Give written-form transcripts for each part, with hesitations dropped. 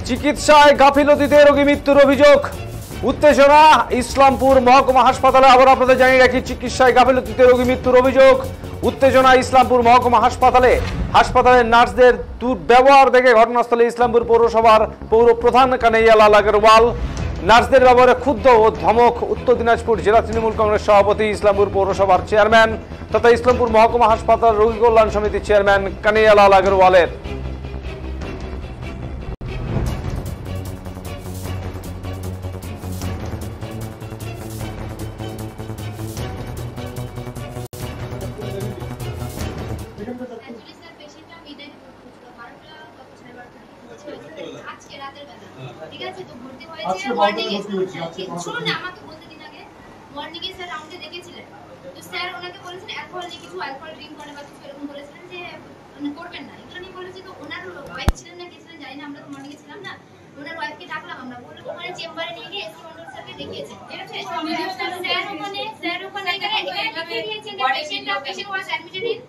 চিকিৎসায় গাফিলতিতে রোগী মৃত্যুর অভিযোগ, উত্তেজনা ইসলামপুর মহকুমা হাসপাতালে। আবার আপনাদের জানিয়ে রাখি, চিকিৎসায় গাফিলতিতে রোগী মৃত্যুর অভিযোগ, উত্তেজনা ইসলামপুর মহকুমা হাসপাতালে। হাসপাতালের নার্সদের দুর্ব্যবহার দেখে ঘটনাস্থলে ইসলামপুর পৌরসভার পৌর প্রধান কানাইয়া লাল আগরওয়াল। নার্সদের ব্যবহারে ক্ষুব্ধ ও ধমক উত্তর দিনাজপুর জেলা তৃণমূল কংগ্রেস সভাপতি, ইসলামপুর পৌরসভার চেয়ারম্যান তথা ইসলামপুর মহকুমা হাসপাতাল রোগী কল্যাণ সমিতির চেয়ারম্যান কানাইয়া লাল আগরওয়ালের। ঠিক আছে, তো ভর্তি হয়েছে মর্নিং এ। শুনুন না, আমাকে বলতে দিন আগে। মর্নিং এ স্যার রাউন্ডে দেখেছিলেন, তো স্যার ওনাকে বলেছেন অ্যালকোহল নিয়ে কিছু অ্যালকোহল ড্রিঙ্ক করে বা কিছু এরকম বলেছিলেন যে করবেন না, এগুলো নিয়ে বলেছে। তো ওনার ওয়াইফ ছিলেন না গেছিলেন জানি না, আমরা তো মর্নিং এ ছিলাম না। ওনার ওয়াইফকে ডাকলাম আমরা, বলে ওখানে চেম্বারে নিয়ে গিয়ে এসি মন্ডল স্যারকে দেখিয়েছেন। ঠিক আছে, স্যার ওখানে এখানে লিখে দিয়েছেন যে patient was admitted in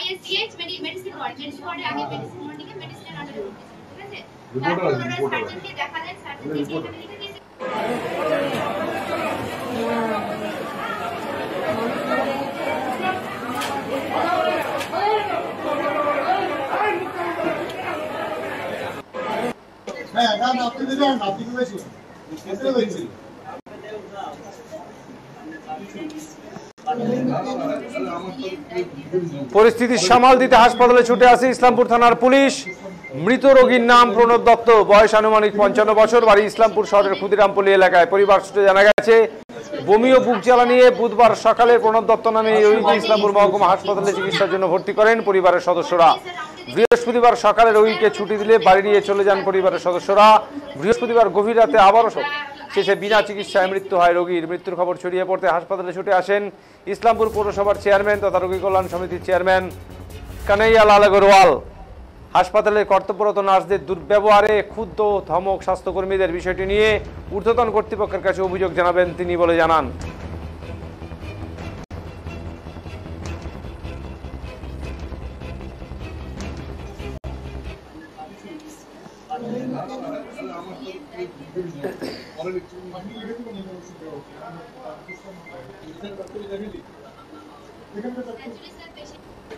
ISCH medicine ওয়ার্ডে আগে মেডিসিন মর্নিং এ মেডিসিনের আন্ডারে ভর্তি। ঠিক আছে, তারপর ওনারা সার্জনকে দেখালেন, সার্জন দেখে এখানে লিখে দিয়েছে। হ্যাঁ, আপনি দিলেন, আপনি কি বেশি পরিস্থিতি সামাল দিতে হাসপাতালে ছুটে আসে ইসলামপুর থানার পুলিশ। মৃত রোগীর নাম প্রণব দত্ত, বয়স আনুমানিক 55 বছর, বাড়ি ইসলামপুর শহরের ক্ষুদিরামপল্লী এলাকায়। পরিবার সূত্রে জানা গেছে, বমি ও বুক জ্বালা নিয়ে বুধবার সকালে প্রণব দত্ত নামে এই রোগীকে ইসলামপুর মহকুমা হাসপাতালে চিকিৎসার জন্য ভর্তি করেন পরিবারের সদস্যরা। বৃহস্পতিবার সকালে রোগীকে ছুটি দিলে বাড়ি নিয়ে চলে যান পরিবারের সদস্যরা। বৃহস্পতিবার গভীর রাতে আবারও শেষে বিনা চিকিৎসায় মৃত্যু হয় রোগীর। মৃত্যুর খবর ছড়িয়ে পড়তে হাসপাতালে ছুটে আসেন ইসলামপুর পৌরসভার চেয়ারম্যান তথা রোগী কল্যাণ সমিতির চেয়ারম্যান কানাইয়া লাল আগরওয়াল। হাসপাতালে কর্তব্যরত নার্সদের দুর্ব্যবহারে ক্ষুব্ধ ধমক স্বাস্থ্যকর্মীদের। বিষয়টি নিয়ে ঊর্ধ্বতন কর্তৃপক্ষের কাছে অভিযোগ জানাবেন তিনি বলে জানান।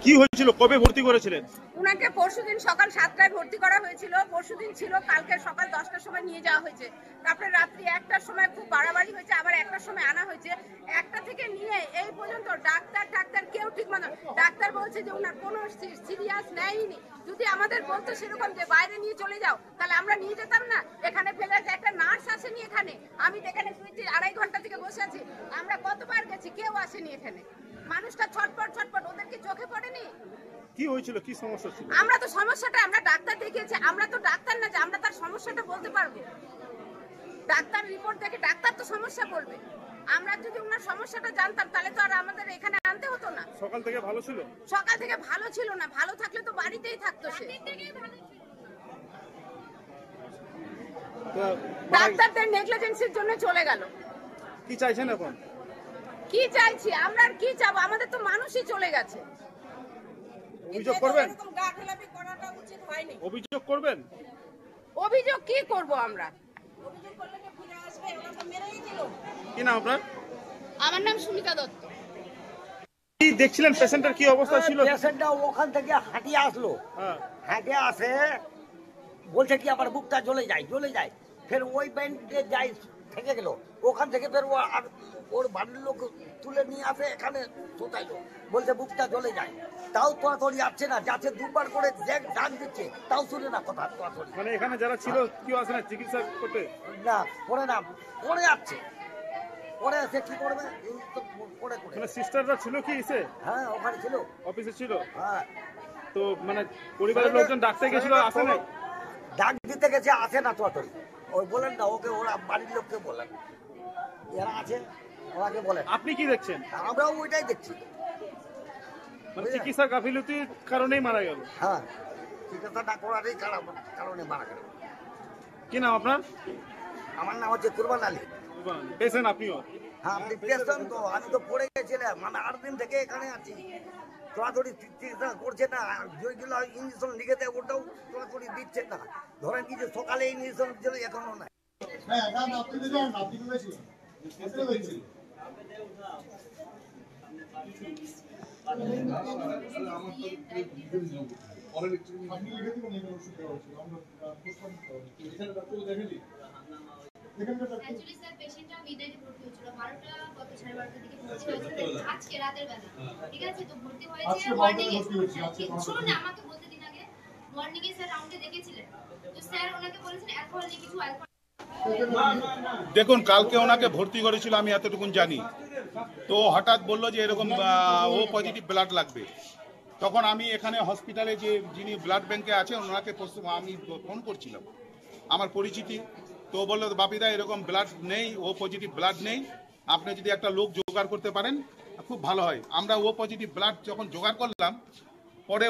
কি হয়েছিল, কবে ভর্তি করেছিলেন? উনাকে পরশুদিন সকাল 7টায় ভর্তি করা হয়েছিল। পরশুদিন ছিল, কালকে সকাল 10টার সময় নিয়ে যাওয়া হয়েছে। তারপরে রাত্রি 1টার সময় খুব বাড়াবাড়ি হয়েছে, আবার 1টার সময় আনা হয়েছে। 1টা থেকে নিয়ে এই পর্যন্ত ডাক্তার কেউ ঠিক মতো, ডাক্তার বলছে যে উনার কোনো সিরিয়াস নেয়নি। যদি আমাদের বলতো সেরকম যে বাইরে নিয়ে চলে যাও, তাহলে আমরা নিয়ে যেতাম না। এখানে ফেলে একটা নার্স আসেনি এখানে। আমি এখানে 2-2.5 ঘন্টা থেকে বসে আছি, আমরা কতবার গেছি, কেউ আসেনি এখানে। মানুষটা ছটপট, ওদের কি চোখে পড়েনি? কি হয়েছিল, কি সমস্যা ছিল? আমরা তো সমস্যাটা, আমরা ডাক্তার দেখিয়েছি, আমরা তো ডাক্তার না যে আমরা তার সমস্যাটা বলতে পারবো। ডাক্তার রিপোর্ট দেখে ডাক্তার তো সমস্যা বলবে। আমরা যদি ওনার সমস্যাটা জানতাম তাহলে তো আর আমাদের এখানে আনতে হতো না। সকাল থেকে ভালো ছিল? সকাল থেকে ভালো ছিল না, ভালো থাকলে তো বাড়িতেই থাকতো সে। ডাক্তারদের নেগলিজেন্সির জন্য চলে গেল। কি চাইছেন এখন? কি চাইছি আমরা, আর কি চাবো? আমাদের তো মানুষই চলে গেছে। অভিযোগ করবেন? এরকম গাফিলতি করাটা উচিত হয়নি। অভিযোগ করবেন? অভিযোগ কি করব আমরা? অভিযোগ করলে কি ফিরে আসবে? ওরা তো মেরেই দিল। কি নাম আপনার? আমার নাম সুমিতা দত্ত। কি দেখছিলেন পেশেন্টের কি অবস্থা ছিল? পেশেন্টটা ওখান থেকে হাঁটিয়ে আসলো, হাঁটিয়ে আসে বলছে কি আমার বুকটা জ্বলে যায়। ফের ওই ব্যান্ডে যাই থেকে গেল, ওখান থেকে ফের ও ওর বাড়ির লোক তুলে নিয়ে আসে এখানে শোতাইলো, বলছে বুকটা চলে যায়, তাও তোড়াতড়ি আসছে না, যাচ্ছে দুবার করে ডাক দিচ্ছে তাও শুনে না কথা তোড়াতড়ি। মানে এখানে যারা ছিল কেউ আসে না চিকিৎসা করতে? না পরে আসছে, পরে এসে কি করবে পরে করে। মানে সিস্টাররা ছিল কি এসে? হ্যাঁ ওখানে ছিল, অফিসে ছিল। হ্যাঁ তো মানে পরিবারের লোকজন ডাকতে গেছিল, আসে নাই? ডাক দিতে গেছে, আসে না তোড়াতড়ি। ওই বলেন না ওকে, ওরা বাড়ির লোককে বলেন, এরা আছে ওনাকে বলেন। আপনি কি দেখছেন? আমরাও ওইটাই দেখছি, মানে চিকিৎসা গাফিলতির কারণেই মারা গেল। হ্যাঁ চিকিৎসা না করারই কারণে মারা গেল। কি নাম আপনার? আমার নাম হচ্ছে কুরবান আলী। পেশেন্ট আপনিও? হ্যাঁ আপনি পেয়েছেন তো, আমি তো পড়ে গেছিলাম, মানে 8 দিন থেকে এখানে আছি। তোড়াতড়ি চিকিৎসা করছে না, যেগুলো ইঞ্জেকশন লিখে দেয় ওটাও তোড়াতড়ি দিচ্ছে না। ধরেন কি যে সকালে ইঞ্জেকশন দিল, এখনো নাই। হ্যাঁ গান আপনি দিলেন, আপনি করেছি আপনি হয়েছে আপনি লিখে দিবেন এখানে ওষুধ দেওয়া হয়েছিল, আমরা পোস্টপোন করি এখানে ডাক্তার দেখেনি। অ্যাকচুয়ালি স্যার পেশেন্টটা মিডনাইটে ভর্তি হয়েছিল, 12টা কত 12:30 দিকে ভর্তি হয়েছিল আজকে রাতের বেলা। ঠিক আছে, তো ভর্তি হয়েছে মর্নিং এ। শুনুন না, আমাকে বলতে দিন আগে। মর্নিং এ স্যার রাউন্ডে দেখেছিলেন, তো স্যার ওনাকে বলেছেন অ্যালকোহল নিয়ে কিছু অ্যালকোহল। দেখুন কালকে ওনাকে ভর্তি করেছিল আমি এতটুকুন জানি, তো হঠাৎ বললো যে এরকম ও পজিটিভ ব্লাড লাগবে। তখন আমি এখানে হসপিটালে যে যিনি ব্লাড ব্যাংকে আছে ওনাকে আমি ফোন করছিলাম, আমার পরিচিতি। তো বললো বাপিদা এরকম ব্লাড নেই, ও পজিটিভ ব্লাড নেই, আপনি যদি একটা লোক জোগাড় করতে পারেন খুব ভালো হয়। আমরা ও পজিটিভ ব্লাড যখন জোগাড় করলাম, পরে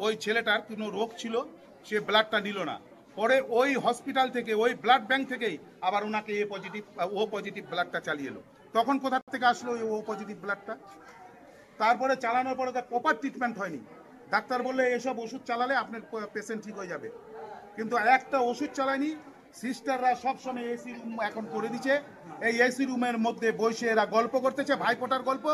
ওই ছেলেটার কোনো রোগ ছিল, সে ব্লাডটা নিল না। পরে ওই হসপিটাল থেকে, ওই ব্লাড ব্যাংক থেকেই আবার ওনাকে ও পজিটিভ ব্লাডটা চালিয়ে এলো। তখন কোথা থেকে আসলো ও পজিটিভ ব্লাডটা? তারপরে চালানোর পরে তার প্রপার ট্রিটমেন্ট হয়নি। ডাক্তার বললে এসব ওষুধ চালালে আপনার পেশেন্ট ঠিক হয়ে যাবে, কিন্তু একটা ওষুধ চালায়নি। সিস্টাররা সবসময় এসি রুম এখন করে দিচ্ছে, এই এসি রুমের মধ্যে বসে এরা গল্প করতেছে, ভাইফোঁটার গল্প।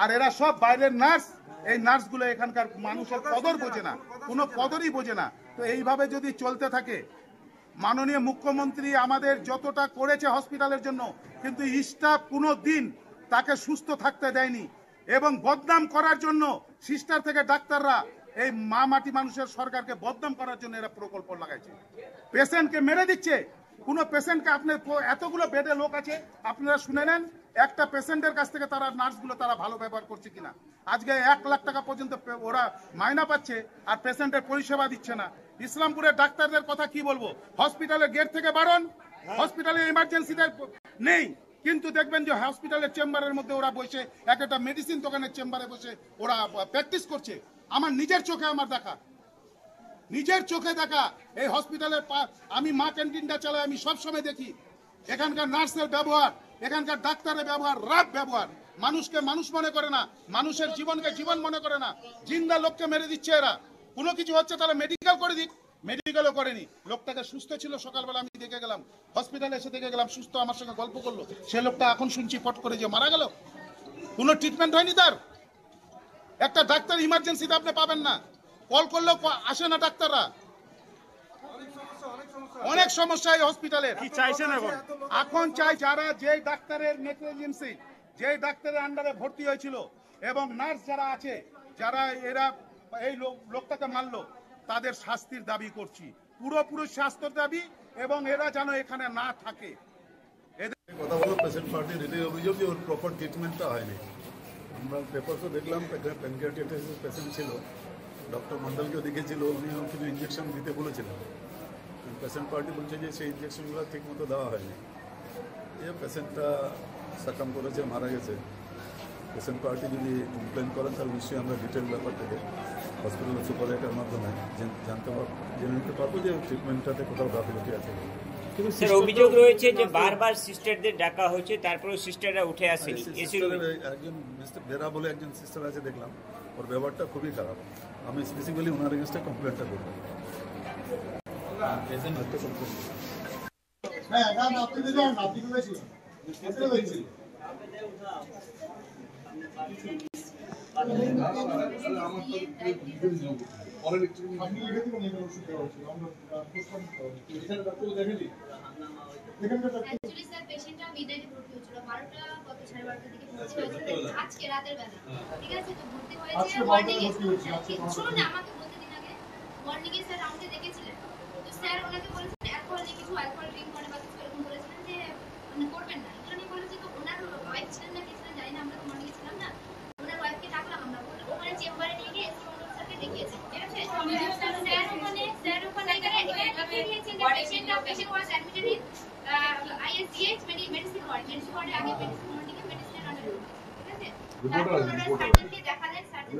আর এরা সব বাইরের নার্স, এই নার্সগুলো এখানকার মানুষের কদর বোঝে না, কোনো কদরই বোঝে না। তো এইভাবে যদি চলতে থাকে, মাননীয় মুখ্যমন্ত্রী আমাদের যতটা করেছে হসপিটালের জন্য, কিন্তু স্টাফ কোনো দিন তাকে সুস্থ থাকতে দেয়নি। এবং বদনাম করার জন্য সিস্টার থেকে ডাক্তাররা এই মাটি মানুষের সরকারকে বদনাম করার জন্য এরা প্রকল্প লাগাইছে, পেশেন্টকে মেরে দিচ্ছে। কোনো পেশেন্টকে, আপনি এতগুলো বেডে লোক আছে, আপনারা শুনে নেন একটা পেশেন্টের কাছ থেকে তারা নার্সগুলো তারা ভালো ব্যবহার করছে কিনা। আজকে 1 লাখ টাকা পর্যন্ত ওরা মাইনা পাচ্ছে আর পেশেন্টের পরিষেবা দিচ্ছে না। ইসলামপুরের ডাক্তারদের কথা কি বলবো, হসপিটালের গেট থেকে বারণ, হসপিটালে ইমার্জেন্সিতে নেই, কিন্তু দেখবেন যে হসপিটালের চেম্বারের মধ্যে ওরা বসে একটা মেডিসিন দোকানের চেম্বারে বসে ওরা প্র্যাকটিস করছে। আমার নিজের চোখে দেখা এই হসপিটালের আমি মা ক্যান্টিনটা চালাই, আমি সবসময় দেখি এখানকার নার্সের ব্যবহার, এখানকার ডাক্তারের ব্যবহার, রাব ব্যবহার। মানুষকে মানুষ মনে করে না, মানুষের জীবনকে জীবন মনে করে না, জিন্দা লোককে মেরে দিচ্ছে এরা। কোনো কিছু হচ্ছে তাহলে মেডিকেল করে দিক, মেডিকেলও করেনি। লোকটাকে সুস্থ ছিল, সকালবেলা আমি দেখে গেলাম, হসপিটালে এসে দেখে গেলাম সুস্থ, আমার সঙ্গে গল্প করলো। সে লোকটা এখন শুনছি ফট করে যে মারা গেল, কোনো ট্রিটমেন্ট হয়নি তার। একটা ডাক্তার ইমার্জেন্সিতে আপনি পাবেন না, কল করলেও আসে না ডাক্তাররা। অনেক সমস্যা এই হসপিটালে। কি চাইছেন এখন? এখন চাই যারা যে ডাক্তারের নেগলিজেন্সি, যে ডাক্তারের আন্ডারে ভর্তি হয়েছিল এবং নার্স যারা আছে, যারা এরা এই লোকটাকে মারলো, তাদের শাস্তির দাবি করছি, পুরোপুরি শাস্তির দাবি, এবং এরা যেন এখানে না থাকে। কথা বলো পেশেন্ট পার্টির এটাই অভিযোগ যে ওর প্রপার ট্রিটমেন্টটা হয়নি। আমরা পেপারসও দেখলাম প্যানক্রিয়াটাইটিসের পেশেন্ট ছিল, ডক্টর মন্ডলকেও দেখেছিল, উনিও কিছু ইঞ্জেকশন দিতে বলেছিলেন। পেশেন্ট পার্টি বলছে যে সেই ইঞ্জেকশনগুলো ঠিক মতো দেওয়া হয়নি, এই পেশেন্টটা সাকাম করেছে, মারা গেছে। পেশেন্ট পার্টি যদি কমপ্লেন করেন তাহলে নিশ্চয়ই আমরা ডিটেল ব্যাপারটাকে হসপিটালের সুপারভাইজারের মাধ্যমে জেনে নিতে পারবো যে ট্রিটমেন্টটাতে কোথাও গাফিলতি আছে। স্যার অভিযোগ রয়েছে যে বারবার সিস্টারদের ডাকা হয়েছে, তারপরেও সিস্টাররা উঠে আসেনি। একজন মিস্টার বেরা বলে একজন সিস্টার আছে দেখলাম, ওর ব্যবহারটা খুবই খারাপ। আমি স্পেসিফিক্যালি ওনার এগেন্স্টে কমপ্লেনটা করবো। হ্যাঁ গান আপনি দিলেন, আপনি করেছি আপনি হয়েছে আপনি লিখে দিবেন এখানে ওষুধ দেওয়া হয়েছিল, আমরা পোস্টপোন করি এখানে ডাক্তার দেখেনি। অ্যাকচুয়ালি স্যার পেশেন্টটা মিডনাইটে ভর্তি হয়েছিল, 12টা কত 12:30 দিকে ভর্তি হয়েছে আজকে রাতের বেলা। ঠিক আছে, তো ভর্তি হয়েছে মর্নিং এ। শুনুন না, আমাকে বলতে দিন আগে। মর্নিং এ স্যার রাউন্ডে দেখেছিলেন, তো স্যার ওনাকে বলেছেন অ্যালকোহল ড্রিঙ্ক করে বা কিছু এরকম বলেছিলেন যে করবেন না। এগুলো নিয়ে বলেছে, তো ওনার ওয়াইফ ছিলেন না, কি ছিলেন জানি না, আমরা তো মর্নিং এ ছিলাম না। ওনার ওয়াইফকে ডাকলাম আমরা, ওখানে চেম্বারে নিয়ে গিয়ে এসি মন্ডল স্যারকে দেখিয়েছে। ঠিক আছে, স্যার ওখানে দেখিয়েছেন যে patient was admitted in ISGH medicine ওয়ার্ডে আগে মেডিসিন ওয়ার্ডে মেডিসিনের আন্ডারে। ঠিক আছে, তারপর ওনারা সার্জনকে দেখালেন, সার্জন